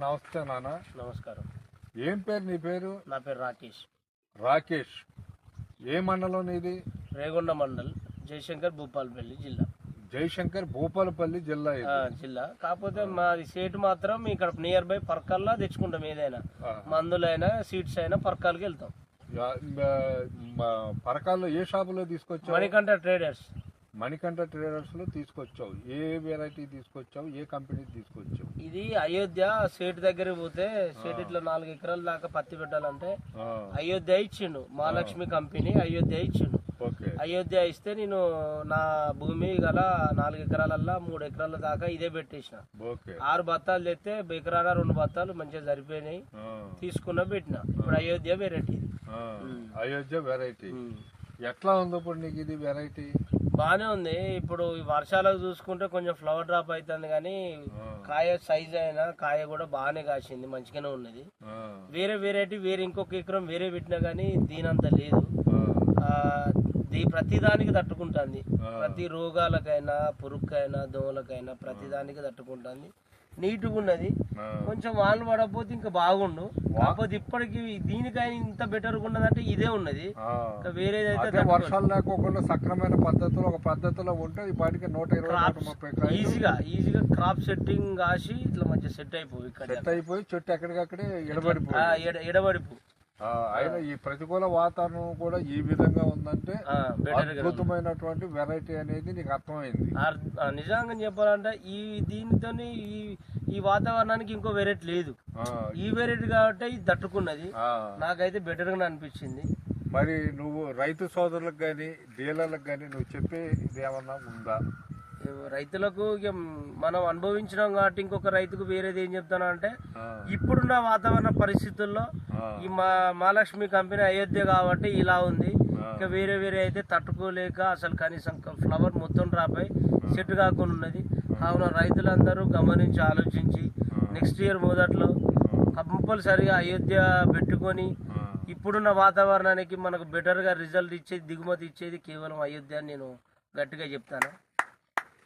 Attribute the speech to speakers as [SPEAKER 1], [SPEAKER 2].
[SPEAKER 1] నమస్తే నాన్న.
[SPEAKER 2] నమస్కారం.
[SPEAKER 1] ఏం పేరు నీ పేరు?
[SPEAKER 2] నా పేరు రాకేష్.
[SPEAKER 1] రాకేష్. ఏ మండలం నీది?
[SPEAKER 2] రేగొండ మండల్, జయశంకర్, భూపాలపల్లి జిల్లా.
[SPEAKER 1] జయశంకర్ భూపాలపల్లి జిల్లా
[SPEAKER 2] జిల్లా. కాకపోతే మాది సేటు మాత్రం ఇక్కడ నియర్ బై పర్కల్లా తెచ్చుకుంటాం. ఏదైనా మందులైనా సీడ్స్ అయినా పర్కాలకి వెళ్తాం.
[SPEAKER 1] పరకాల్లో ఏ షాపులో తీసుకొచ్చావు?
[SPEAKER 2] మణికంఠ ట్రేడర్స్.
[SPEAKER 1] మణికంఠ ట్రేడర్స్ లో తీసుకొచ్చావు. ఏ వెరైటీ తీసుకొచ్చావు? ఏ కంపెనీ తీసుకొచ్చావు?
[SPEAKER 2] ఇది అయోధ్య సేటు దగ్గరికి పోతే సేటు ఇట్లా 4 ఎకరాల దాకా పత్తి పెట్టాలంటే అయోధ్య ఇచ్చిండు. మహాలక్ష్మి కంపెనీ అయోధ్య ఇచ్చిండు. అయోధ్య ఇస్తే నేను నా భూమి గల 4 ఎకరాలల్లా 3 ఎకరాల దాకా ఇదే పెట్టేసిన. 6 బత్తాలు తెస్తే ఎకరాన 2 బత్తాలు మంచిగా సరిపోయినాయి. తీసుకున్న పెట్టిన. ఇప్పుడు అయోధ్య వెరైటీ.
[SPEAKER 1] అయోధ్య వెరైటీ ఎట్లా ఉంది ఇప్పుడు నీకు? ఇది వెరైటీ
[SPEAKER 2] బానే ఉంది. ఇప్పుడు ఈ వర్షాలకు చూసుకుంటే కొంచెం ఫ్లవర్ డ్రాప్ అవుతుంది, కానీ కాయ సైజ్ అయినా కాయ కూడా బాగానే కాసింది, మంచిగానే ఉన్నది. వేరే వెరైటీ వేరే ఇంకొక ఎకరం వేరే పెట్టినా కానీ దీనంత లేదు. ప్రతి దానికి తట్టుకుంటుంది. ప్రతి రోగాలకైనా పురుగుకైనా దోమలకైనా ప్రతి దానికి తట్టుకుంటుంది. నీట్గా ఉన్నది. కొంచెం వాన పడకపోతే ఇంకా బాగుండు. కాకపోతే ఇప్పటికి దీనికైనా ఇంత బెటర్ ఉన్నదంటే ఇదే ఉన్నది. ఇంకా వేరేదైతే
[SPEAKER 1] వర్షాలు లేకోకుండా సక్రమైన పద్ధతిలో ఒక పద్ధతిలో ఉంటే ఈ పాటికి 120
[SPEAKER 2] ఈజీగా క్రాప్ సెట్టింగ్ కాసి ఇట్లా మంచిగా సెట్ అయిపోయి
[SPEAKER 1] చెట్టు ఎక్కడికక్కడే
[SPEAKER 2] ఎడబడిపో.
[SPEAKER 1] అయినా ఈ ప్రతికూల వాతావరణం కూడా ఈ విధంగా ఉందంటే అద్భుతమైనటువంటి వెరైటీ అనేది నీకు అర్థమైంది.
[SPEAKER 2] నిజంగా చెప్పాలంటే దీనితో ఈ వాతావరణానికి ఇంకో వెరైటీ లేదు. ఈ వెరైటీ కాబట్టి ఇది తట్టుకున్నది. నాకైతే బెటర్ గా అనిపించింది.
[SPEAKER 1] మరి నువ్వు రైతు సోదరులకు గాని డీలర్లకు గాని నువ్వు చెప్పే ఇది ఏమన్నా ఉందా?
[SPEAKER 2] రైతులకు ఇక మనం అనుభవించినాం కాబట్టి ఇంకొక రైతుకు వేరేది ఏం చెప్తాను అంటే, ఇప్పుడున్న వాతావరణ పరిస్థితుల్లో ఈ మహాలక్ష్మి కంపెనీ అయోధ్య కాబట్టి ఇలా ఉంది. ఇంకా వేరే అయితే తట్టుకోలేక అసలు కనీసం ఫ్లవర్ మొత్తం డ్రాప్ అయి సెట్ కాకుండా ఉన్నది. కావున రైతులందరూ గమనించి ఆలోచించి నెక్స్ట్ ఇయర్ మొదట్లో కంపల్సరిగా అయోధ్య పెట్టుకొని ఇప్పుడున్న వాతావరణానికి మనకు బెటర్గా రిజల్ట్ ఇచ్చేది, దిగుమతి ఇచ్చేది కేవలం అయోధ్య అని నేను గట్టిగా చెప్తాను.